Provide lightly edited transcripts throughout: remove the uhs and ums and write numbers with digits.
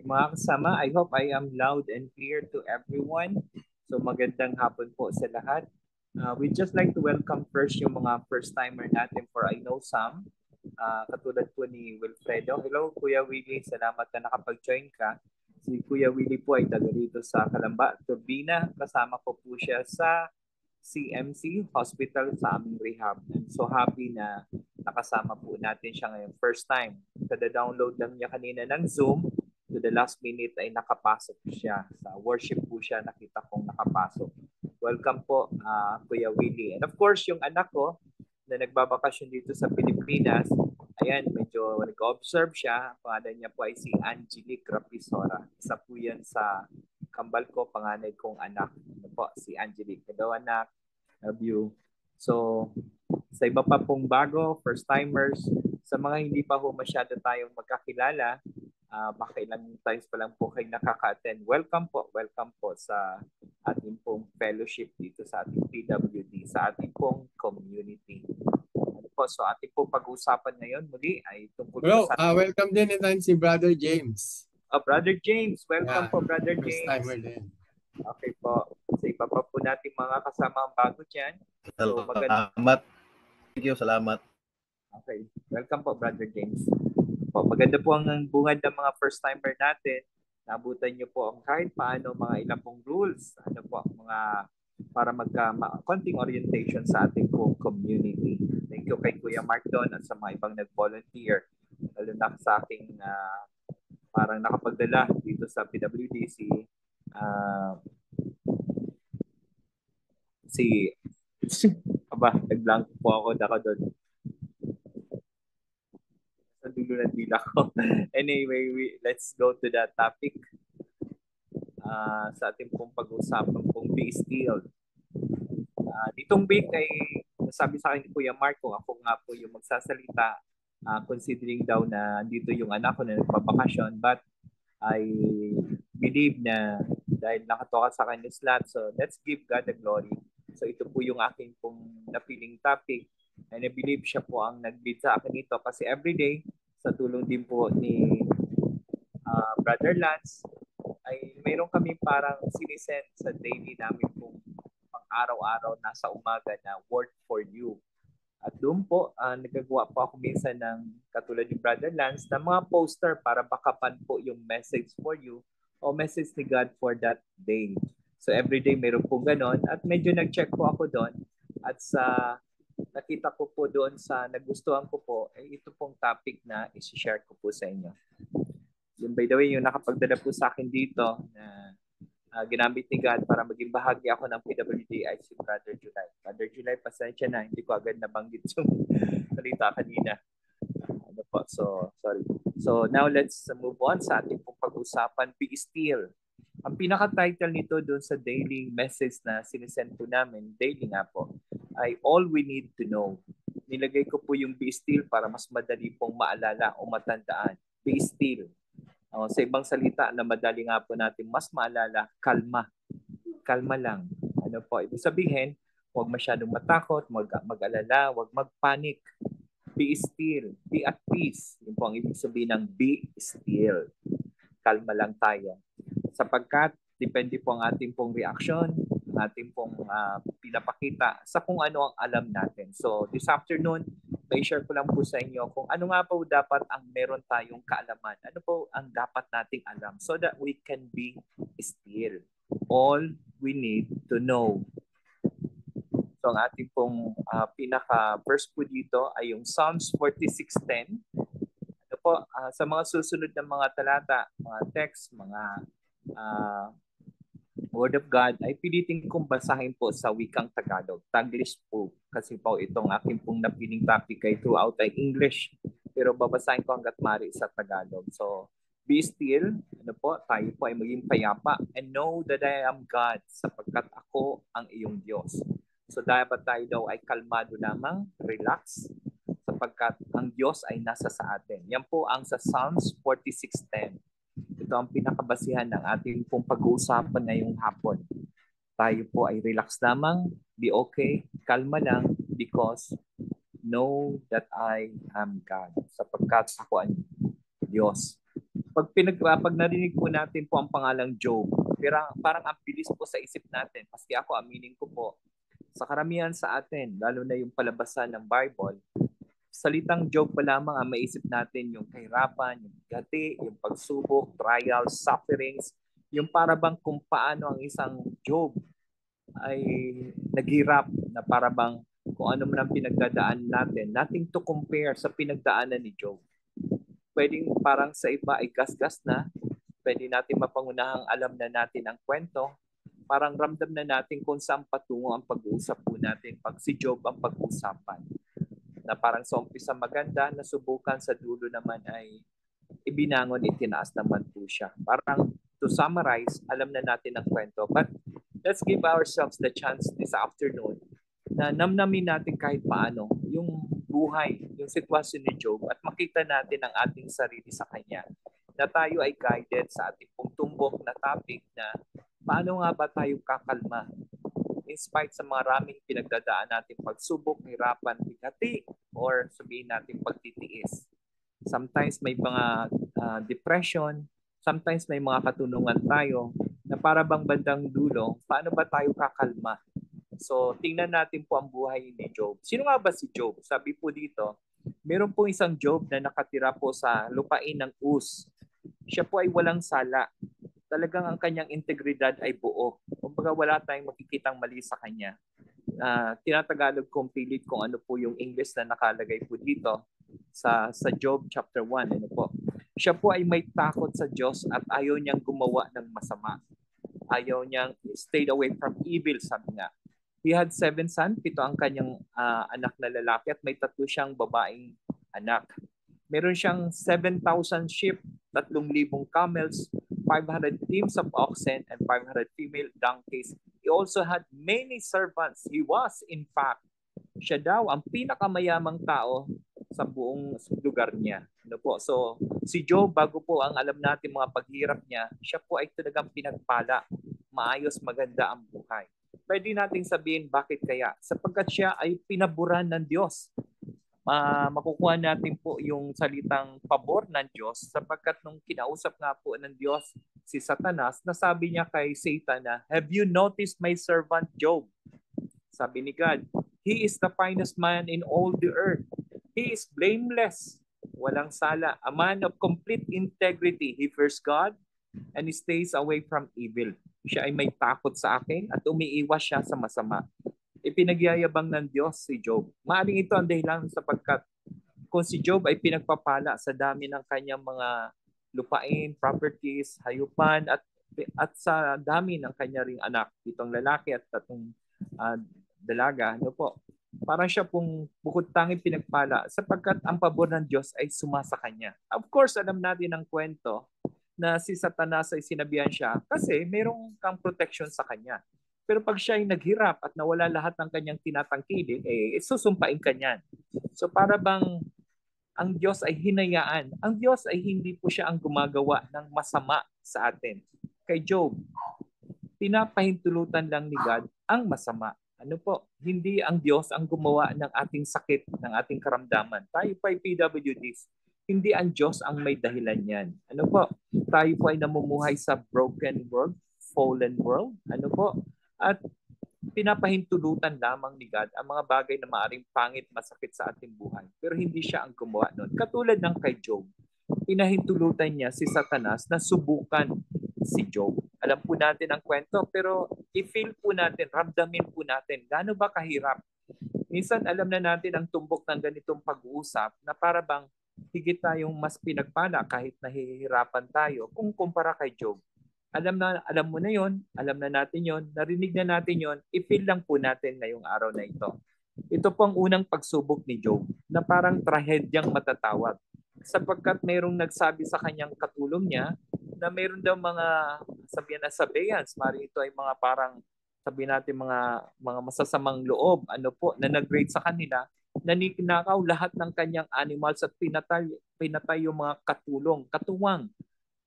Mga kasama, I hope I am loud and clear to everyone. So magandang hapon po sa lahat. We'd just like to welcome first yung mga first-timer natin for I Know Some. Katulad po ni Wilfredo. Hello, Kuya Willie. Salamat na nakapag-join ka. Si Kuya Willie po ay taga dito sa Calamba, Turbina. Kasama ko po siya sa CMC Hospital sa aming rehab. I'm so happy na nakasama po natin siya ngayon. First time. Kada-download lang niya kanina ng Zoom. To the last minute ay nakapasok siya. Sa worship po siya, nakita kong nakapasok. Welcome po, Kuya Willie. And of course, yung anak ko na nagbabakasyon dito sa Pilipinas, ayan, medyo nag-observe siya. Pangalan niya po ay si Angelique Rapisora. Isa po yan sa kambal ko, panganay kong anak. Ano po, si Angelique. Hello, anak. Love you. So, sa iba pa pong bago, first-timers, sa mga hindi pa po masyado tayong magkakilala, baka ilang times pa lang po kayo nakaka-attend. Welcome po sa ating pong fellowship dito sa ating PWD, sa ating pong community. Ano po, so ating pong pag-uusapan ngayon muli ay tungkol Bro, sa... welcome din natin si Brother James. Brother James, welcome po Brother First James. timer din. Okay po. Sa iba pa po natin mga kasama ang bago dyan. So, Salamat. Thank you, salamat. Okay. Welcome po, Brother James. Po, maganda po ang bungad ng mga first-timer natin. Nabutan niyo po ang kahit paano mga ilang pong rules. Ano po, mga para konting orientation sa ating pong community. Thank you kay Kuya Mark Don at sa mga ibang nag-volunteer. Lalo na sa aking parang nakapagdala dito sa PWD nag-blank po ako doon. Sa dulo ng dila ko. Anyway, let's go to that topic. Sa ating pong pag-usapan pong be still. Ditong week ay sabi sa akin ni Kuya Mark kung ako nga po yung magsasalita considering daw na dito yung anak ko na nagpapakasyon, but I believe na dahil nakatoka sa kanya slot, so let's give God the glory. So ito po yung aking pong napiling topic, and I believe siya po ang nag-lead sa akin ito kasi everyday sa tulong din po ni Brother Lance ay mayroon kami parang sinisend sa daily namin pong pang-araw-araw na sa umaga na word for you. At doon po, nagagawa po ako minsan ng katulad ni Brother Lance na mga poster para bakapan po yung message for you o message ni God for that day. So everyday meron po ganon at medyo nag-check po ako doon at sa nakita ko po doon sa nagustuhan ko po ay ito pong topic na isi-share ko po sa inyo. Yung by the way, yung nakapagdala po sa akin dito na ginamit ni God para maging bahagi ako ng PWD ay si Brother July. Brother July, pasensya na, hindi ko agad nabanggit yung salita kanina. So, sorry. So, now let's move on sa ating pong pag-usapan, Be Still. Ang pinaka-title nito doon sa daily message na sinisend po namin, daily nga po, ay All We Need to Know. Nilagay ko po yung Be Still para mas madali pong maalala o matandaan. Be Still. Sa ibang salita na madali nga po natin mas maalala, kalma. Kalma lang. Ano po? Ibig sabihin, huwag masyadong matakot, mag-alala, huwag mag-panic. Be still. Be at peace. Yun po ang ibig sabihin ng be still. Kalma lang tayo. Sapagkat, depende po ang ating pong reaction, ang ating pong pinapakita sa kung ano ang alam natin. So, this afternoon, may share ko lang po sa inyo kung ano nga po dapat ang meron tayong kaalaman. Ano po ang dapat nating alam so that we can be still. All we need to know. So ang ating pong pinaka-verse po dito ay yung Psalms 46:10. Ano po, sa mga susunod na mga talata, mga text, mga Word of God ay pilitin kong basahin po sa wikang Tagalog. Taglish po kasi po itong aking pong napiling topic ay throughout ay English. Pero babasahin ko hanggat maaari sa Tagalog. So, be still, ano po, tayo po ay maging payapa and know that I am God sapagkat ako ang iyong Diyos. So, dapat tayo daw ay kalmado lamang, relax, sapagkat ang Diyos ay nasa sa atin. Yan po ang sa Psalms 46:10. Ito ang pinakabasihan ng ating pong pag-uusapan ngayong hapon. Tayo po ay relax lamang, be okay, kalma lang, because know that I am God. Sapagkat ako ang Diyos. Pag narinig po natin po ang pangalang Job, parang ang bilis po sa isip natin. Maski ako, aminin ko po, sa karamihan sa atin, lalo na yung palabasan ng Bible, salitang Job pa lamang ang maisip natin yung kahirapan, yung gati, yung pagsubok, trials, sufferings, yung parabang kung paano ang isang Job ay naghirap na parabang kung ano man ang pinagdadaan natin. Nothing to compare sa pinagdaanan ni Job. Pwedeng parang sa iba ay gas-gas na, pwede natin mapangunahang alam na natin ang kwento, parang ramdam na natin kung saan patungo ang pag-uusap po natin pag si Job ang pag-uusapan. Na parang sa umpisa maganda, nasubukan sa dulo naman ay ibinangon, itinaas naman po siya. Parang to summarize, alam na natin ang kwento. But let's give ourselves the chance this afternoon na namnamin natin kahit paano yung buhay, yung sitwasyon ni Job at makita natin ang ating sarili sa kanya. Na tayo ay guided sa ating pong tumbok na topic na paano nga ba tayo kakalma in spite sa maraming pinagdadaan natin pagsubok, hirapan, bigati, or sabihin natin pagtitiis. Sometimes may mga depression, sometimes may mga katunungan tayo na para bang bandang dulo, paano ba tayo kakalma? So, tingnan natin po ang buhay ni Job. Sino nga ba si Job? Sabi po dito, meron po isang Job na nakatira po sa lupain ng Uz. Siya po ay walang sala. Talagang ang kanyang integridad ay buo. Kumbaga wala tayong makikitang mali sa kanya. Tinatagalog kong pilit kung ano po yung English na nakalagay po dito sa Job chapter 1. Ano po? Siya po ay may takot sa Diyos at ayaw niyang gumawa ng masama. Ayaw niyang stay away from evil, sabi nga. He had 7 sons, 7 ang kanyang anak na lalaki at may 3 siyang babaeng anak. Meron siyang 7,000 sheep, 3,000 camels, 500 teams of oxen, and 500 female donkeys. He also had many servants. He was, in fact, siya daw ang pinakamayamang tao sa buong lugar niya. Ano po? So, si Job, bago po ang alam natin mga paghirap niya, siya po ay talagang pinagpala. Maayos, maganda ang buhay. Pwede nating sabihin bakit kaya? Sapagkat siya ay pinaburan ng Diyos. Makukuha natin po yung salitang pabor ng Diyos sapagkat nung kinausap nga po ng Diyos si Satanas, nasabi niya kay Satan na, "Have you noticed my servant Job?" Sabi ni God, "He is the finest man in all the earth. He is blameless, walang sala, a man of complete integrity. He fears God and he stays away from evil." Siya ay may takot sa akin at umiiwas siya sa masama. Ipinagyayabang ng Diyos si Job. Maaring ito ang dahilan sapagkat kung si Job ay pinagpapala sa dami ng kanyang mga lupain, properties, hayupan at sa dami ng kanya ring anak, 7 lalaki at 3 dalaga, ano po. Parang siya pong bukod tanging pinagpala sapagkat ang pabor ng Diyos ay sumasa kanya. Of course, alam natin ang kwento na si Satanas ay sinabihan siya kasi mayroong kang protection sa kanya. Pero pag siya ay naghirap at nawala lahat ng kanyang tinatangkilin, susumpain ka niyan. So para bang ang Diyos ay hinayaan. Ang Diyos ay hindi po siya ang gumagawa ng masama sa atin. Kay Job, pinapahintulutan lang ni God ang masama. Ano po? Hindi ang Diyos ang gumawa ng ating sakit, ng ating karamdaman. Tayo po ay PWDs. Hindi ang Diyos ang may dahilan yan. Ano po? Tayo po ay namumuhay sa broken world, fallen world. Ano po? At pinapahintulutan lamang ni God ang mga bagay na maaring pangit, masakit sa ating buhay. Pero hindi siya ang gumawa nun. Katulad ng kay Job, pinahintulutan niya si Satanas na subukan si Job. Alam po natin ang kwento, pero i-feel po natin, ramdamin po natin, gaano ba kahirap. Minsan alam na natin ang tumbok ng ganitong pag-uusap na para bang higit tayong mas pinagpala kahit nahihirapan tayo kung kumpara kay Job. Alam mo na yon, alam na natin yon, narinig na natin yon, i-feel lang po natin ngayong araw na ito. Ito po ang unang pagsubok ni Job na parang trahedyang matatawag sapagkat mayroong nagsabi sa kanyang katulong niya na mayroon daw mga sabihan na surveillance, mari ito ay mga parang sabihin natin mga masasamang loob, ano po, na nag-grade sa kanila, na ninakaw lahat ng kanyang animals at pinatay yung mga katuwang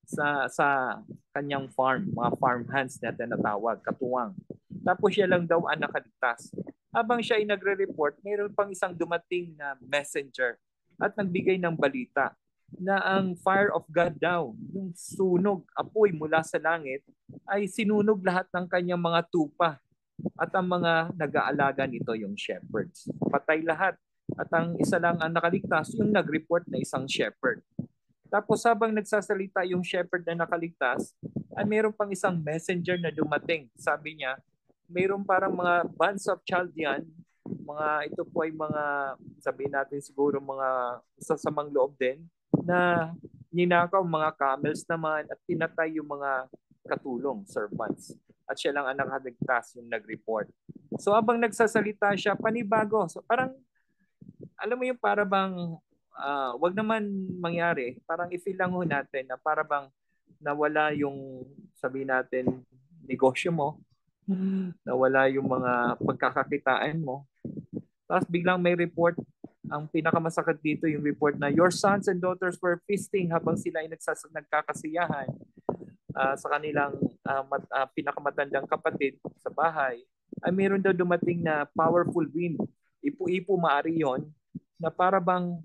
sa kanyang farm, mga farm hands na tinatawag, katuwang. Tapos siya lang daw ang nakaligtas. Habang siya ay nagre-report, mayroon pang isang dumating na messenger at nagbigay ng balita na ang fire of God daw, yung sunog, apoy mula sa langit, ay sinunog lahat ng kanyang mga tupa at ang mga nag-aalaga nito yung shepherds. Patay lahat. At ang isa lang ang nakaligtas, yung nag-report na isang shepherd. Tapos habang nagsasalita yung shepherd na nakaligtas, ay mayroon pang isang messenger na dumating. Sabi niya, mayroon parang mga bands of Chaldean, ito po ay mga, sabihin natin siguro mga sasamang loob din, na ninakaw mga camels naman at pinatay yung mga katulong, servants. At siya lang ang nakaligtas, yung nag-report. So habang nagsasalita siya, panibago. So parang, alam mo yung para bang, wag naman mangyari. Parang i-feel lang ho natin na para bang nawala yung, sabihin natin, negosyo mo, nawala yung mga pagkakakitaan mo. Tapos biglang may report, ang pinakamasakit dito yung report na your sons and daughters were feasting habang sila ay nagkakasiyahan sa kanilang pinakamatandang kapatid sa bahay, ay mayroon daw dumating na powerful wind. Ipu-ipo maari yon na para bang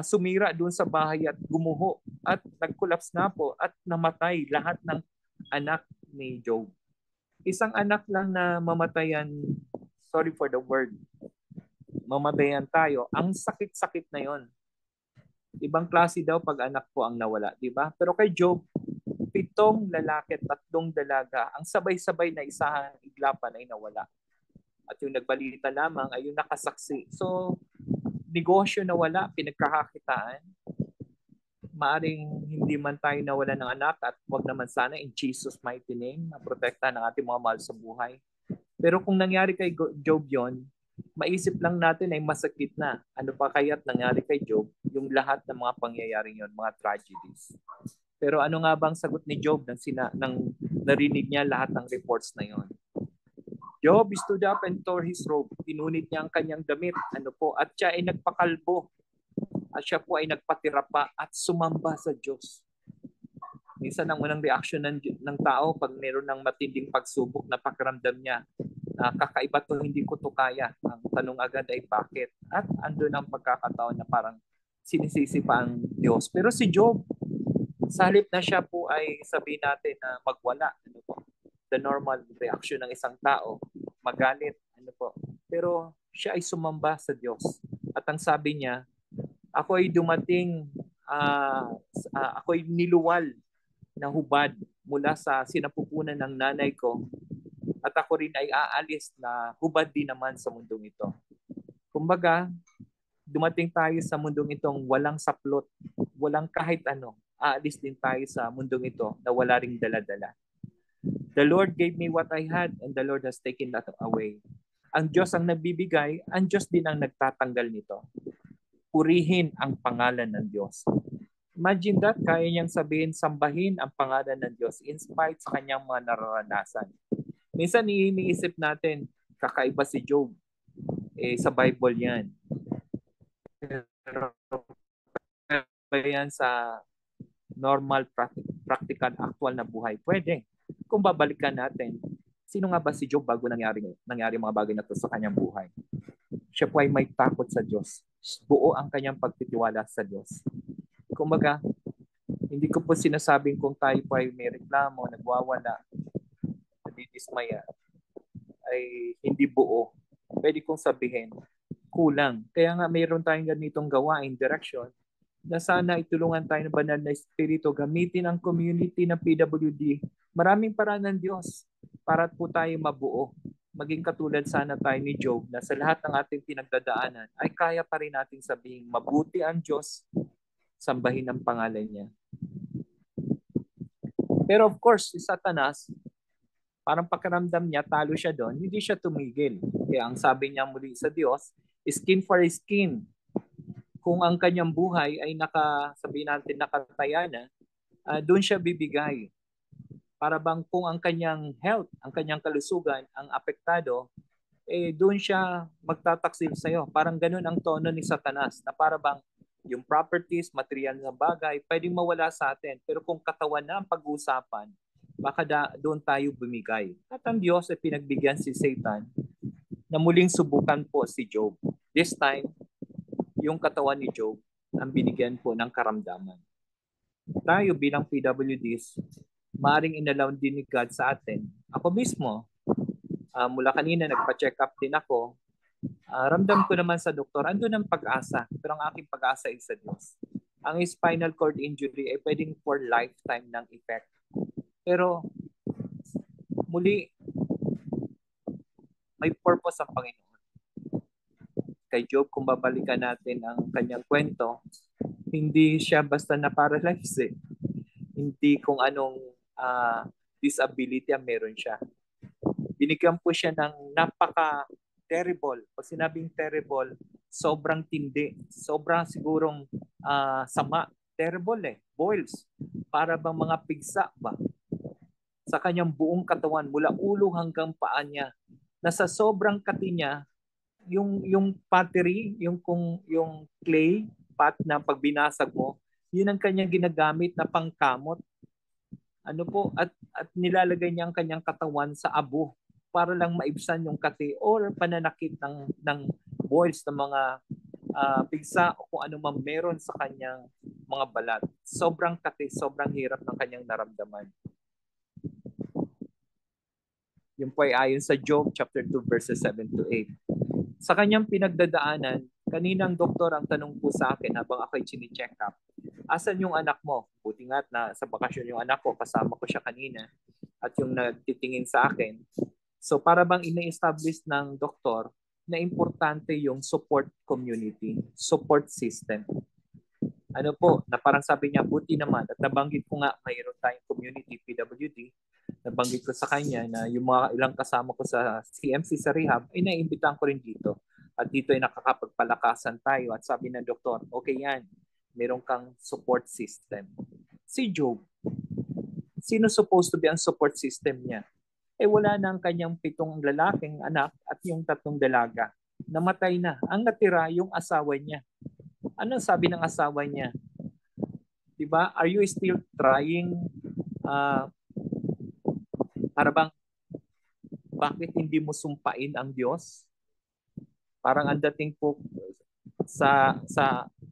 sumira doon sa bahay at gumuho at nag-collapse na po at namatay lahat ng anak ni Job. Isang anak lang na mamatayan, sorry for the word, mamatayan tayo, ang sakit-sakit na yon. Ibang klase daw pag anak po ang nawala, di ba? Pero kay Job, 7 lalaki at 3 dalaga, ang sabay-sabay na isahang iglapan ay nawala. At yung nagbalita lamang ay yung nakasaksi. So, negosyo nawala, pinagkakakitaan. Maaring hindi man tayo nawala ng anak at wag naman sana in Jesus' mighty name, maprotektahan ng ating mga mahal sa buhay. Pero kung nangyari kay Job yon, maisip lang natin ay masakit na. Ano pa kaya't nangyari kay Job? Yung lahat ng mga pangyayaring yon, mga tragedies. Pero ano nga bang sagot ni Job nang narinig niya lahat ng reports na yon? Job stood up and tore his robe. Tinunit niya ang kanyang damit. At siya ay nagpakalbo. At siya po ay nagpatira pa at sumamba sa Diyos. Minsan ang unang reaksyon ng tao pag meron ng matinding pagsubok na pakiramdam niya, kakaiba to, hindi ko to kaya. Ang tanong agad ay bakit? At andun ang pagkakataon na parang sinisisi pa ang Diyos. Pero si Job, sa halip na siya po ay sabihin natin na magwala, the normal reaction ng isang tao, magalit, pero siya ay sumamba sa Diyos. At ang sabi niya, ako ay dumating, ako ay niluwal na hubad mula sa sinapupunan ng nanay ko, at ako rin ay aalis na hubad din naman sa mundong ito. Kumbaga, dumating tayo sa mundong itong walang saplot, walang kahit ano. Aalis din tayo sa mundong ito na wala ring dala-dala. The Lord gave me what I had and the Lord has taken that away. Ang Diyos ang nagbibigay, ang Diyos din ang nagtatanggal nito. Purihin ang pangalan ng Diyos. Imagine that, kaya niyang sabihin, sambahin ang pangalan ng Diyos in spite sa kanyang mga nararanasan. Minsan iniisip natin, kakaiba si Job. Sa Bible yan. Pero yan sa normal, practical, actual na buhay. Pwede. Kung babalikan natin, sino nga ba si Job bago nangyari mga bagay na to sa kanyang buhay? Siya po ay may takot sa Diyos. Buo ang kanyang pagtitiwala sa Diyos. Kumbaga, hindi ko po sinasabing kung tayo po ay may reklamo, nagwawala, nadidismaya, ay hindi buo. Pwede kong sabihin, kulang. Kaya nga mayroon tayong ganitong gawain, direction, na sana itulungan tayo ng banal na espiritu, gamitin ang community ng PWD. Maraming paraan ng Diyos para po tayo mabuo. Maging katulad sana tayo ni Job na sa lahat ng ating pinagdadaanan ay kaya pa rin natin sabihin, mabuti ang Diyos, sambahin ang pangalan niya. Pero of course, si Satanas, parang pakiramdam niya, talo siya doon, hindi siya tumigil. Kaya ang sabi niya muli sa Diyos, skin for skin. Kung ang kanyang buhay ay sabihin natin nakataya na, doon siya bibigay. Para bang kung ang kanyang health, ang kanyang kalusugan, ang apektado, doon siya magtataksil sa'yo. Parang ganun ang tono ni Satanas, na para bang yung properties, material na bagay, pwedeng mawala sa atin. Pero kung katawan na ang pag-uusapan, baka doon tayo bumigay. At ang Diyos ay pinagbigyan si Satan na muling subukan po si Job. This time, yung katawan ni Job ang binigyan po ng karamdaman. Tayo bilang PWDs, maaaring inalaw din ni God sa atin. Ako mismo, mula kanina nagpa-check up din ako. Ramdam ko naman sa doktor, andun ang pag-asa. Pero ang aking pag-asa ay sa Diyos. Ang spinal cord injury ay pwedeng for lifetime ng effect. Pero muli, may purpose ang Panginoon. Kay Job, kung babalikan natin ang kanyang kwento, hindi siya basta na-paralyze. Hindi kung anong disability ang meron siya. Binigyan po siya ng napaka-terrible. Pag sinabing terrible, sobrang tindi. Sobrang sigurong sama. Terrible boils. Para bang mga pigsa ba? Sa kanyang buong katawan, mula ulo hanggang paa niya, na sa sobrang kati niya, yung pottery, yung clay pot na pag binasag mo, yun ang kanyang ginagamit na pangkamot. Ano po, at nilalagay niya ang kanyang katawan sa abo para lang maibsan yung kati or pananakit ng boils ng mga pigsa o kung ano man meron sa kanyang mga balat. Sobrang kati, sobrang hirap ng kanyang naramdaman. Yung po ay ayon sa Job chapter 2 verses 7 to 8. Sa kanyang pinagdadaanan, kaninang doktor ang tanong po sa akin habang ako'y chine-check up, asan yung anak mo? Buti nga na sa bakasyon yung anak ko, kasama ko siya kanina at yung nagtitingin sa akin. So para bang ina-establish ng doktor na importante yung support community, support system. Ano po, na parang sabi niya, buti naman, at nabanggit ko nga, mayroon tayong community, PWD, nabanggit ko sa kanya na yung mga ilang kasama ko sa CMC sa rehab, ay naiimbitahan ko rin dito. At dito ay nakakapagpalakasan tayo. At sabi ng doktor, okay yan, meron kang support system. Si Job, sino supposed to be ang support system niya? Wala na ang kanyang 7 lalaking anak at yung 3 dalaga. Namatay na. Ang natira yung asawa niya. Ano sabi ng asawa niya? Diba? Are you still trying para bang bakit hindi mo sumpain ang Diyos? Parang ang dating po sa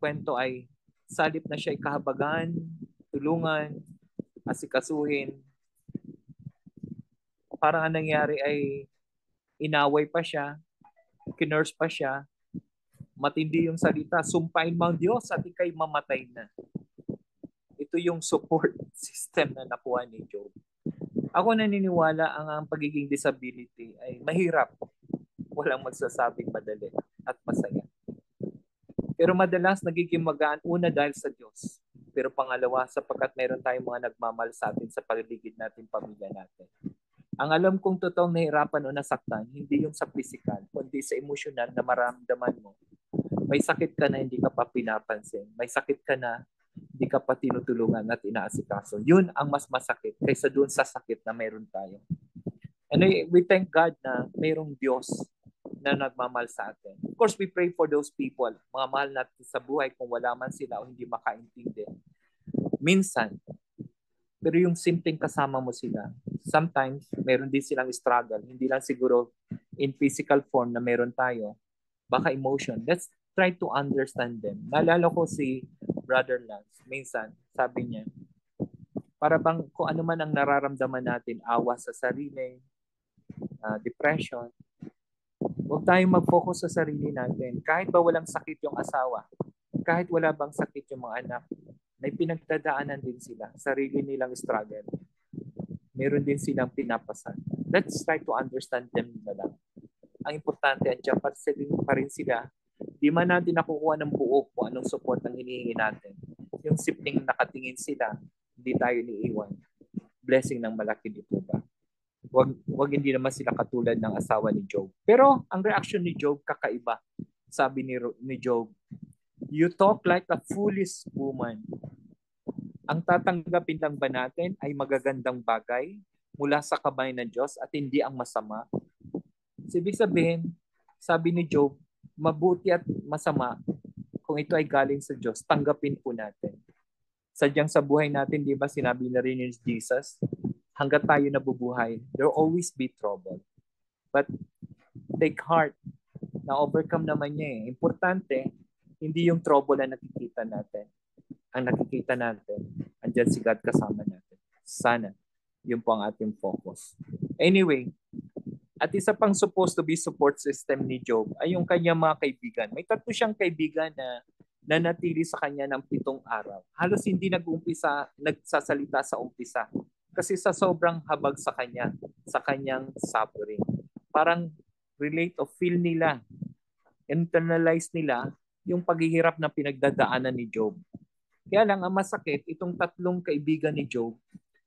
kwento ay salip na siya ay kahabagan, tulungan, asikasuhin. Parang ang nangyari ay inaway pa siya, kinurse pa siya, matindi yung salita, sumpain mo ang Diyos at ikay mamatay na. Ito yung support system na nakuha ni Job. Ako naniniwala ang pagiging disability ay mahirap. Walang magsasabing madali at masaya. Pero madalas nagiging magaan, una dahil sa Diyos. Pero pangalawa, sapagkat meron tayong mga nagmamahal sa atin sa paligid natin, pamilya natin. Ang alam kong totoong nahirapan o nasaktan, hindi yung sa physical, kundi sa emosyonal na maramdaman mo. May sakit ka na hindi ka pa pinapansin. May sakit ka na hindi ka pa tinutulungan at inaasikaso. Yun ang mas masakit kaysa doon sa sakit na meron tayo. And we thank God na mayroong Diyos na nagmamahal sa atin. Of course, we pray for those people. Mga mahal natin sa buhay kung wala man sila o hindi makaintindi. Minsan, pero yung simpleng kasama mo sila, sometimes, meron din silang struggle. Hindi lang siguro in physical form na meron tayo. Baka emotion. Let's try to understand them. Naalala ko si Brother Lance. Minsan, sabi niya, para bang kung ano man ang nararamdaman natin, awa sa sarili, depression, huwag tayong mag-focus sa sarili natin. Kahit ba walang sakit yung asawa, kahit wala bang sakit yung mga anak, may pinagdadaanan din sila, sarili nilang struggle. Meron din silang pinapasan. Let's try to understand them na lang. Ang importante, andyan pa rin sila. Di man natin nakukuha ng buo kung anong support ang hinihingi natin. Yung simpleng nakatingin sila, hindi tayo niiwan. Blessing ng malaki dito ba? Wag hindi naman sila katulad ng asawa ni Job. Pero ang reaction ni Job kakaiba. Sabi ni Job, you talk like a foolish woman. Ang tatanggapin lang ba natin ay magagandang bagay mula sa kamay ng Diyos at hindi ang masama? Ibig sabihin, sabi ni Job, mabuti at masama, kung ito ay galing sa Diyos, tanggapin po natin. Sadyang sa buhay natin, di ba sinabi na rin ni Jesus, hanggat tayo nabubuhay, there will always be trouble. But take heart, na overcome naman niya eh. Importante, Hindi yung trouble na nakikita natin. Ang nakikita natin, andyan si God kasama natin. Sana, yun po ang ating focus. Anyway, at isa pang supposed to be support system ni Job ay yung kanyang mga kaibigan. May 3 siyang kaibigan na nanatili sa kanya ng 7 araw. Halos hindi nagsasalita sa umpisa. Kasi sa sobrang habag sa kanya, sa kanyang suffering. Parang relate o feel nila, internalize nila yung paghihirap na pinagdadaanan ni Job. Kaya lang ang masakit, itong 3 kaibigan ni Job,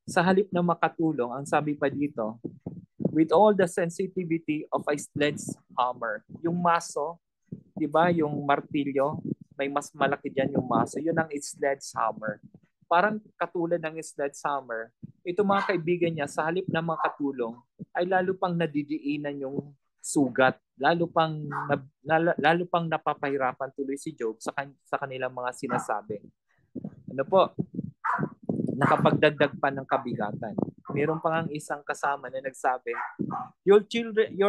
sa halip na makatulong, ang sabi pa dito, with all the sensitivity of a sledgehammer. Yung maso, di ba, yung martilyo, may mas malaki dyan yung maso. Yun ang sledgehammer. Parang katulad ng sledgehammer, ito mga kaibigan niya, sa halip na makatulong, ay lalo pang nadidiinan yung sugat. Lalo pang napapahirapan tuloy si Job sa kanilang mga sinasabi. Ano po? Nakapagdagdag pa ng kabigatan. Meron pa ngang isang kasama na nagsabi, your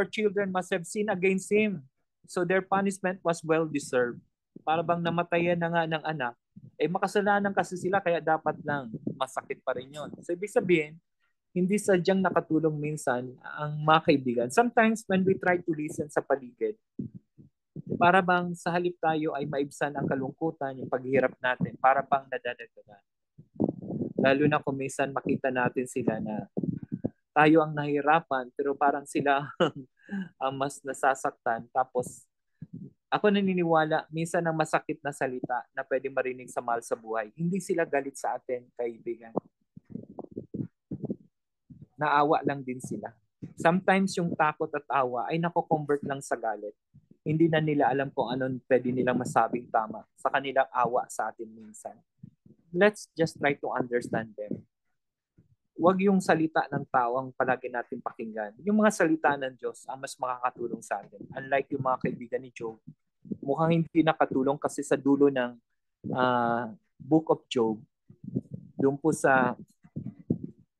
children must have sinned against him, so their punishment was well deserved. Para bang namatayan na nga ng anak, makasalanan kasi sila kaya dapat lang masakit pa rin yun. So ibig sabihin, hindi sadyang nakatulong minsan ang mga kaibigan. Sometimes when we try to listen sa paligid, para bang sa halip tayo ay maibsan ang kalungkutan, yung paghihirap natin, para bang nadadagdagan. Lalo na kung minsan makita natin sila na tayo ang nahirapan, pero parang sila ang mas nasasaktan. Tapos, ako naniniwala, minsan ang masakit na salita na pwede marinig sa mahal sa buhay, hindi sila galit sa atin, kaibigan. Naawa lang din sila. Sometimes yung takot at awa ay nako-convert lang sa galit. Hindi na nila alam kung anong pwede nilang masabing tama sa kanilang awa sa atin minsan. Let's just try to understand them. Huwag yung salita ng tao ang palagi natin pakinggan. Yung mga salita ng Diyos ang mas makakatulong sa atin. Unlike yung mga kaibigan ni Job, mukhang hindi nakatulong kasi sa dulo ng Book of Job, doon po sa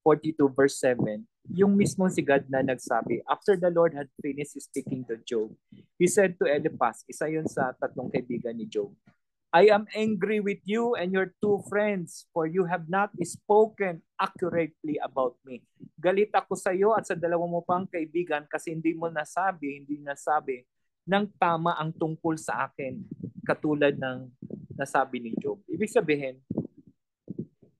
42 verse 7, yung mismo si God na nagsabi, after the Lord had finished speaking to Job, He said to Eliphaz, isa yun sa 3 kaibigan ni Job, I am angry with you and your 2 friends, for you have not spoken accurately about me. Galit ako sa iyo at sa 2 mo pang kaibigan kasi hindi nasabi ng tama ang tungkol sa akin, katulad ng nasabi ni Job. Ibig sabihin,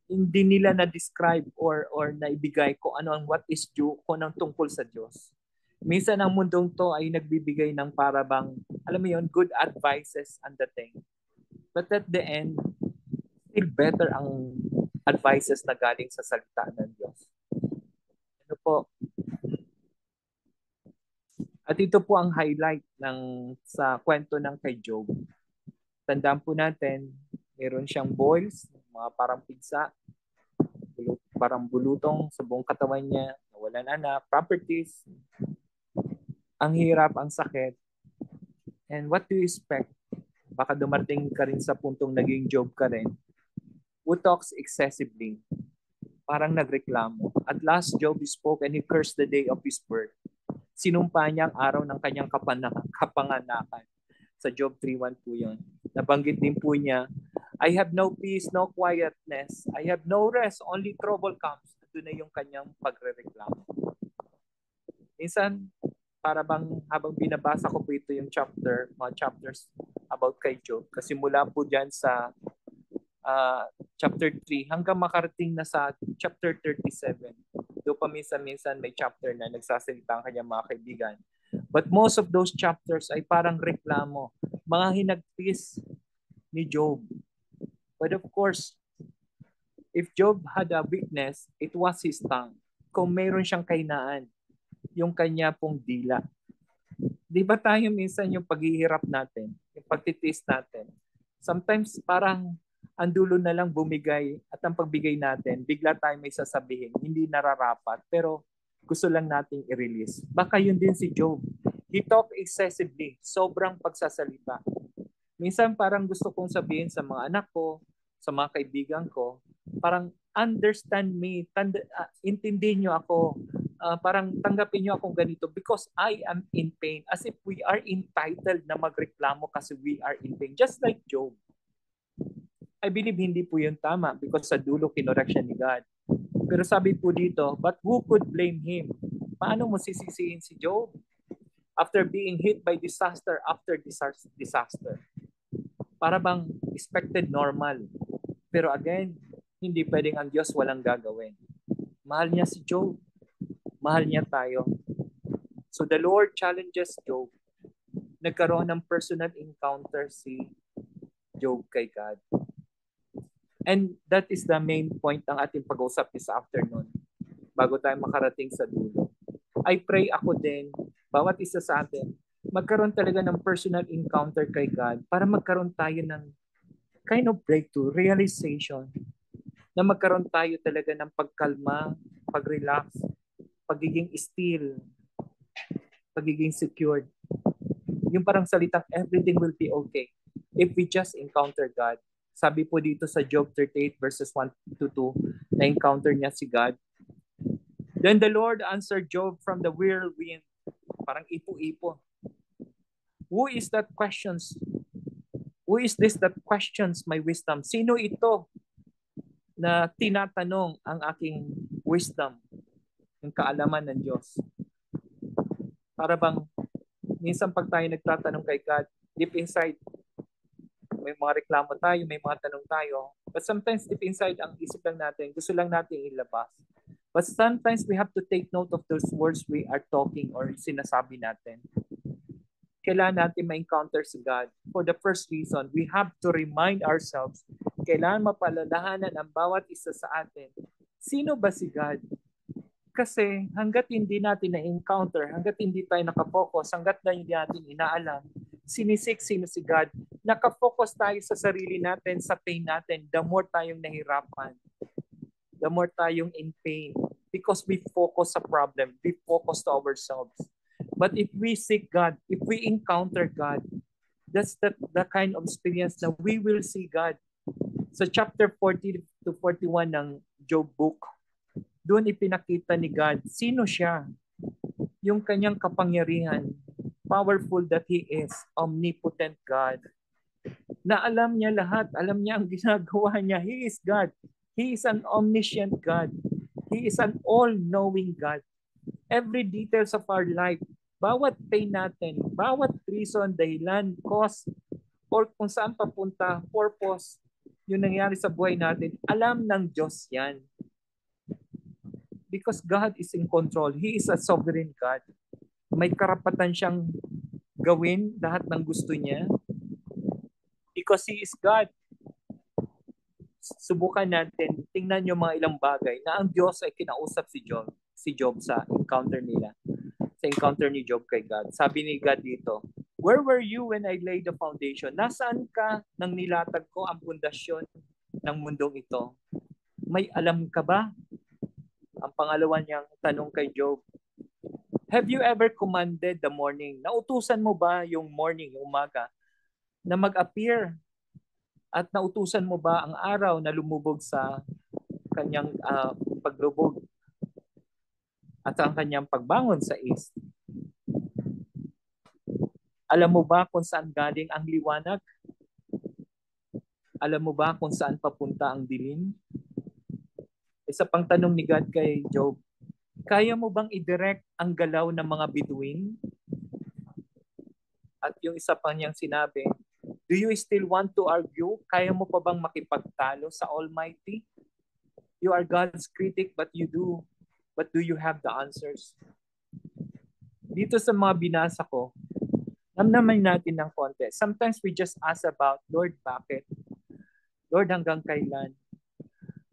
hindi nila na-describe or naibigay kung ano ang what is due, kung anong tungkol sa Diyos. Minsan ang mundong to ay nagbibigay ng parabang, alam mo yun, good advices and the thing. But at the end, still better ang advices na galing sa salita ng Diyos. Ano po? At ito po ang highlight sa kwento ng kay Job. Tandaan po natin, meron siyang boils, mga parang pigsa, parang bulutong sa buong katawan niya, nawalan anak, properties, ang hirap, ang sakit. And what do you expect? Baka dumating ka rin sa puntong naging Job ka rin. Who talks excessively? Parang nagreklamo. At last, Job spoke and he cursed the day of his birth. Sinumpa niya ang araw ng kanyang kapanganakan. Sa Job 3:1 po yun. Nabanggit din po niya, I have no peace, no quietness. I have no rest, only trouble comes. Ito na yung kanyang pagrereklamo. Minsan, para bang habang binabasa ko po ito yung mga chapters about kay Job, kasi mula po dyan sa chapter 3 hanggang makarating na sa chapter 37. Doon pa minsan may chapter na nagsasalita ang kanyang mga kaibigan. But most of those chapters ay parang reklamo, mga hinagpis ni Job. But of course, if Job had a weakness, it was his tongue. Kung mayroon siyang kahinaan, yung kanya pong dila. Di ba tayo minsan yung paghihirap natin, yung pagtitiis natin, sometimes parang ang dulo na lang bumigay at ang pagbigay natin, bigla tayo may sasabihin, hindi nararapat, pero gusto lang nating i-release. Baka yun din si Job. He talked excessively, sobrang pagsasalita. Minsan parang gusto kong sabihin sa mga anak ko, sa mga kaibigan ko, parang understand me, intindihin nyo ako, parang tanggapin niyo akong ganito because I am in pain. As if we are entitled na magreklamo kasi we are in pain. Just like Job. I believe hindi po yun tama because sa dulo kinorek siya ni God. Pero sabi po dito, but who could blame him? Paano mo sisisihin si Job? After being hit by disaster after disaster. Para bang expected normal. Pero again, hindi pwedeng ang Diyos walang gagawin. Mahal niya si Job. Mahal niya tayo. So the Lord challenges Job. Nagkaroon ng personal encounter si Job kay God. And that is the main point ng ating pag-usap this afternoon bago tayo makarating sa dulo. I pray ako din, bawat isa sa atin, magkaroon talaga ng personal encounter kay God para magkaroon tayo ng kind of breakthrough, realization, na magkaroon tayo talaga ng pagkalma, pag-relax, pagiging still, pagiging secured. Yung parang salitang everything will be okay if we just encounter God. Sabi po dito sa Job 38 verses 1 to 2, na-encounter niya si God. Then the Lord answered Job from the whirlwind. Parang ipo-ipo. Who is that questions? Who is this that questions my wisdom? Sino ito na tinatanong ang aking wisdom, yung kaalaman ng Diyos? Para bang minsan pag tayo nagtatanong kay God, deep inside, may mga reklamo tayo, may mga tanong tayo. But sometimes deep inside, ang isip lang natin, gusto lang natin ilabas. But sometimes we have to take note of those words we are talking or sinasabi natin. Kailangan natin ma-encounter si God. For the first reason, we have to remind ourselves, kailangan mapalalahanan ang bawat isa sa atin. Sino ba si God? Kasi hanggat hindi natin na-encounter, hanggat hindi tayo nakafocus, hanggat na hindi natin inaalam, sinisik sino si God, nakafocus tayo sa sarili natin, sa pain natin, the more tayong nahirapan, the more tayong in pain because we focus sa problem, we focus to ourselves. But if we seek God, if we encounter God, that's the kind of experience na we will see God. Sa chapter 40 to 41 ng Job book, doon ipinakita ni God, sino siya? Yung kanyang kapangyarihan, powerful that He is, omnipotent God. Na alam niya lahat, alam niya ang ginagawa niya. He is God. He is an omniscient God. He is an all-knowing God. Every details of our life, bawat pain natin, bawat reason, dahilan, cause, or kung saan papunta, purpose, yung nangyari sa buhay natin, alam ng Diyos yan. Because God is in control. He is a sovereign God. May karapatan siyang gawin lahat ng gusto niya. Because He is God. Subukan natin, tingnan yung mga ilang bagay na ang Diyos ay kinausap si Job sa encounter nila. Sa encounter ni Job kay God. Sabi ni God dito, where were you when I laid the foundation? Nasaan ka nang nilatag ko ang pundasyon ng mundong ito? May alam ka ba? Ang pangalawa niyang tanong kay Job, have you ever commanded the morning? Nautusan mo ba yung morning, yung umaga, na mag-appear? At nautusan mo ba ang araw na lumubog sa kanyang paglubog? At ang kanyang pagbangon sa east? Alam mo ba kung saan galing ang liwanag? Alam mo ba kung saan papunta ang dilim? Isa pang tanong ni God kay Job, kaya mo bang i-direct ang galaw ng mga bituin? At yung isa pang niyang sinabi, do you still want to argue? Kaya mo pa bang makipagtalo sa Almighty? You are God's critic, but do you have the answers? Dito sa mga binasa ko, namnaman natin ng konti. Sometimes we just ask about, Lord, bakit? Lord, hanggang kailan?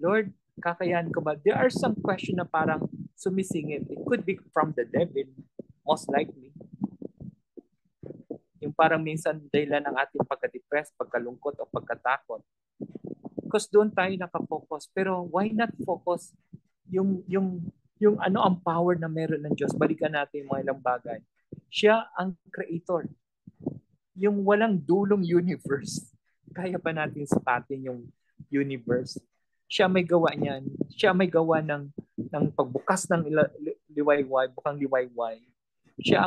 Lord, kakayahan ko ba? There are some question na parang sumisingit. It could be from the devil, most likely. Yung parang minsan dahilan ng ating pagka-depressed, pagkalungkot o pagkatakot. Because doon tayo nakafocus. Pero why not focus yung ano ang power na meron ng Diyos? Balikan natin yung mga ilang bagay. Siya ang creator. Yung walang dulong universe. Kaya pa natin sapatin yung universe. Siya may gawa niyan. Siya may gawa ng pagbukas ng liwayway, bukang liwayway. Siya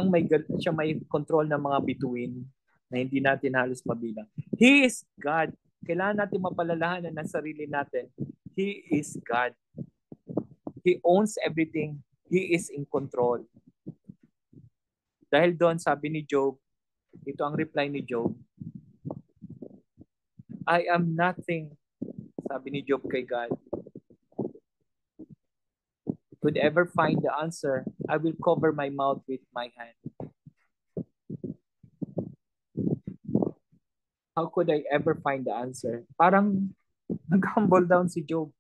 may control ng mga bituin na hindi natin halos mabilang. He is God. Kailangan natin mapalalahanan ng sarili natin. He is God. He owns everything. He is in control. Dahil doon, sabi ni Job, ito ang reply ni Job, I am nothing, sabi ni Job kay God. Could ever find the answer, I will cover my mouth with my hand. How could I ever find the answer? Parang nag-humble down si Job.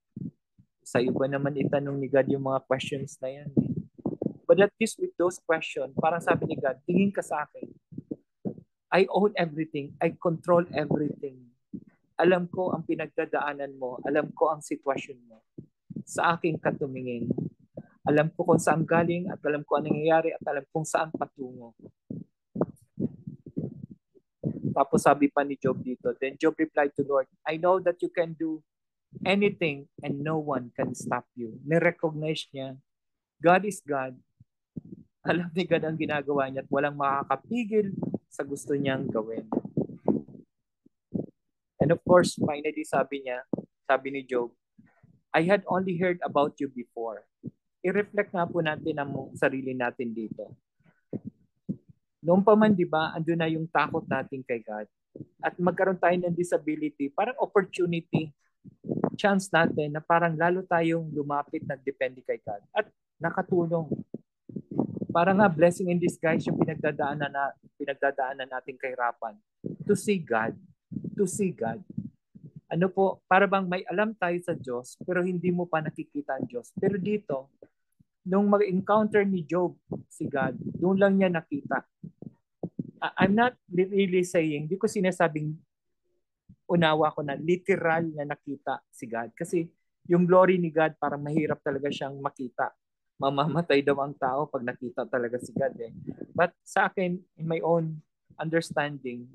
Sa'yo ba naman itanong ni God yung mga questions na yan? But at least with those questions, parang sabi ni God, tingin ka sa akin. I own everything. I control everything. Alam ko ang pinagdadaanan mo. Alam ko ang sitwasyon mo. Sa aking katumingin. Alam ko kung saan galing at alam ko ang nangyayari at alam kung saan patungo. Tapos sabi pa ni Job dito, then Job replied to Lord, I know that you can do anything and no one can stop you. Nirecognize niya, God is God. Alam ni God ang ginagawa niya at walang makakapigil sa gusto niyang gawin. And of course, finally sabi ni Job, I had only heard about you before. I-reflect nga po natin ang sarili natin dito. Noong pa man, di ba, andun na yung takot natin kay God. At magkaroon tayo ng disability, parang opportunity, chance natin na parang lalo tayong lumapit na depende kay God. At nakatulong. Parang nga blessing in disguise yung pinagdadaanan nating kahirapan. To see God. To see God. Ano po, para bang may alam tayo sa Diyos, pero hindi mo pa nakikita ang Diyos. Pero dito, nung mag-encounter ni Job si God, doon lang niya nakita. I'm not really saying, hindi ko sinasabing unawa ko na literal na nakita si God. Kasi yung glory ni God parang mahirap talaga siyang makita. Mamamatay daw ang tao pag nakita talaga si God. But sa akin, in my own understanding,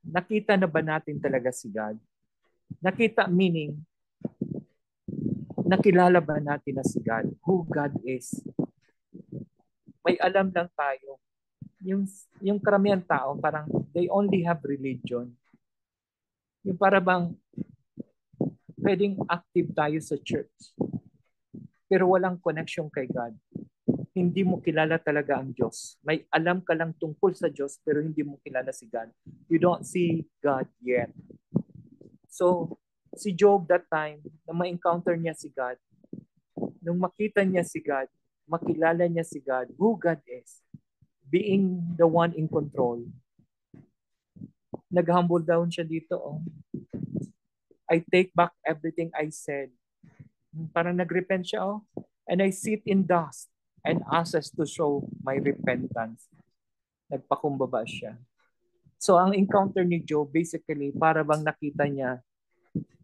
nakita na ba natin talaga si God? Nakita meaning, nakilala ba natin na si God? Who God is? May alam lang tayo. Yung karamihan tao, parang they only have religion. Yung para bang pwedeng active tayo sa church, pero walang connection kay God. Hindi mo kilala talaga ang Diyos. May alam ka lang tungkol sa Diyos, pero hindi mo kilala si God. You don't see God yet. So, si Job that time, na ma-encounter niya si God, nung makita niya si God, makilala niya si God, who God is, being the one in control. Nag-humble down siya dito. I take back everything I said. Parang nag-repent siya. And I sit in dust and ashes to show my repentance. Nagpakumbaba siya. So ang encounter ni Job, basically, para bang nakita niya,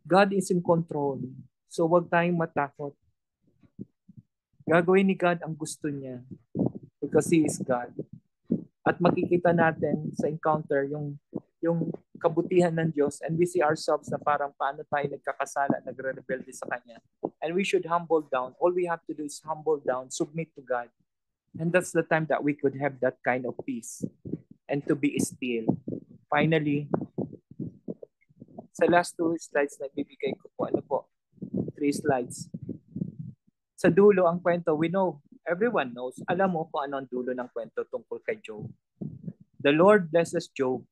God is in control. So wag tayong matakot. Gagawin ni God ang gusto niya because He is God. At makikita natin sa encounter yung kabutihan ng Diyos, and we see ourselves na parang paano tayo nagkakasala, nagre-rebelde sa Kanya. And we should humble down. All we have to do is humble down, submit to God. And that's the time that we could have that kind of peace and to be still. Finally, sa last 2 slides na bibigay ko po, 3 slides. Sa dulo ang kwento, we know, everyone knows, alam mo kung ano ang dulo ng kwento tungkol kay Job. The Lord blesses Job.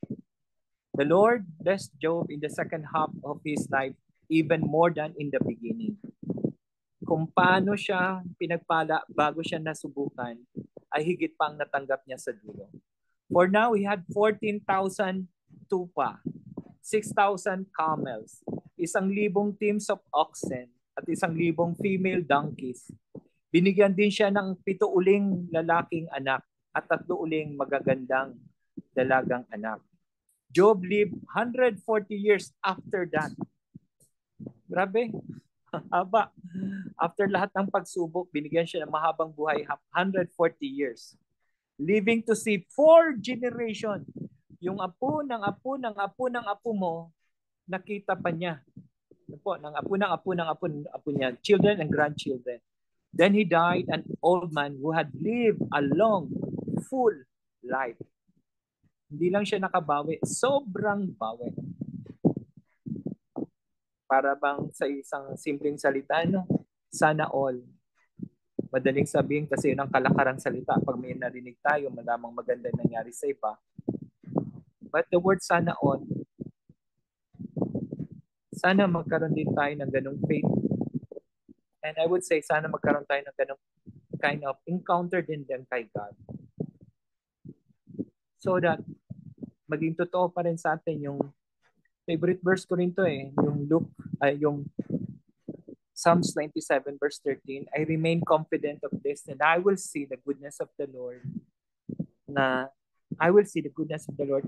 The Lord blessed Job in the second half of his life even more than in the beginning. Kung paano siya pinagpala bago siya nasubukan, ay higit pang natanggap niya sa dulo. For now, he had 14,000 tupa, 6,000 camels, 1,000 teams of oxen, at 1,000 female donkeys. Binigyan din siya ng 7 uling lalaking anak at 3 uling magagandang dalagang anak. Job lived 140 years after that. Grabe, haba. After lahat ng pagsubok, binigyan siya ng mahabang buhay, 140 years. Living to see 4 generations. Yung apo ng apo ng apo ng apo mo, nakita pa niya. Ng apo ng apo ng apo ng apo niya, children and grandchildren. Then he died, an old man who had lived a long, full life. Hindi lang siya nakabawi, sobrang bawi. Para bang sa isang simpleng salita, no? Sana all. Madaling sabihin kasi yun ang kalakarang salita. Pag may narinig tayo, malamang maganda nangyari sa iba. But the word sana all, sana magkaroon din tayo ng ganong faith. And I would say, sana magkaroon tayo ng ganong kind of encounter din kay God. So that maging totoo pa rin sa atin yung favorite verse ko rin to yung Psalms 97 verse 13, I remain confident of this and I will see the goodness of the Lord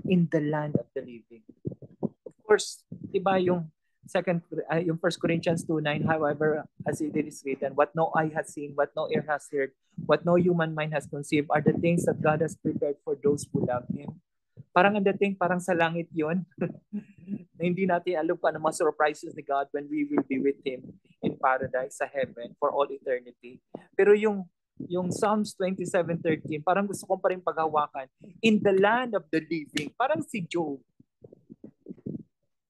in the land of the living. Of course, diba yung yung 1 Corinthians 2:9, however, as it is written, what no eye has seen, what no ear has heard, what no human mind has conceived are the things that God has prepared for those who love Him. Parang ang dating, parang sa langit yun. Na hindi natin alam pa ng mga surprises ni God when we will be with Him in paradise, sa heaven, for all eternity. Pero yung Psalms 27:13, parang gusto kong pa rin paghawakan. In the land of the living, parang si Job,